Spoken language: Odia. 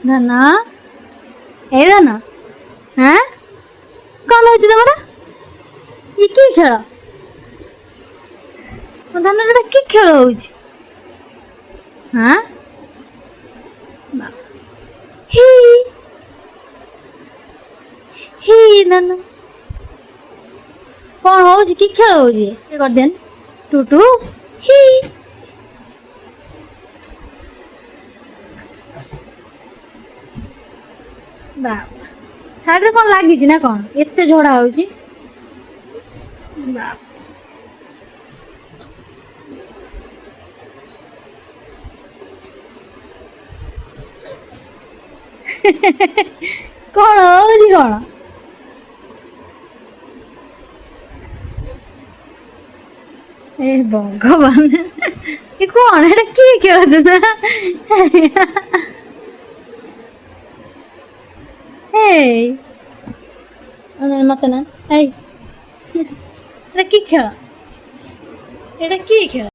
ଧନ ଏ ଧନ ହଁ କ'ଣ ହେଉଛି ତମର? ଇଏ କି ଖେଳ? ଧନ ଏଟା କି ଖେଳ ହେଉଛି? ହଁ ହି ହି ଧନ କ'ଣ ହେଉଛି? କି ଖେଳ ହେଉଛି? ଏ କରିଦିଅନି ଟୁଟୁ ହି ବାବା ସାଇଡରେ କ'ଣ ଲାଗିଛି ନା କ'ଣ? ଏତେ ଝଡ଼ା ହେଉଛି ବାବା। କ'ଣ ହେଉଛି କ'ଣ? ଏ ଭଗବାନ ଏ କ'ଣ ଏଟା କିଏ ଖେଳୁଛୁ ନା? ଏଇ ମତେ ନା ଏଇ ଏଟା କି ଖେଳ? ଏଟା କି ଖେଳ?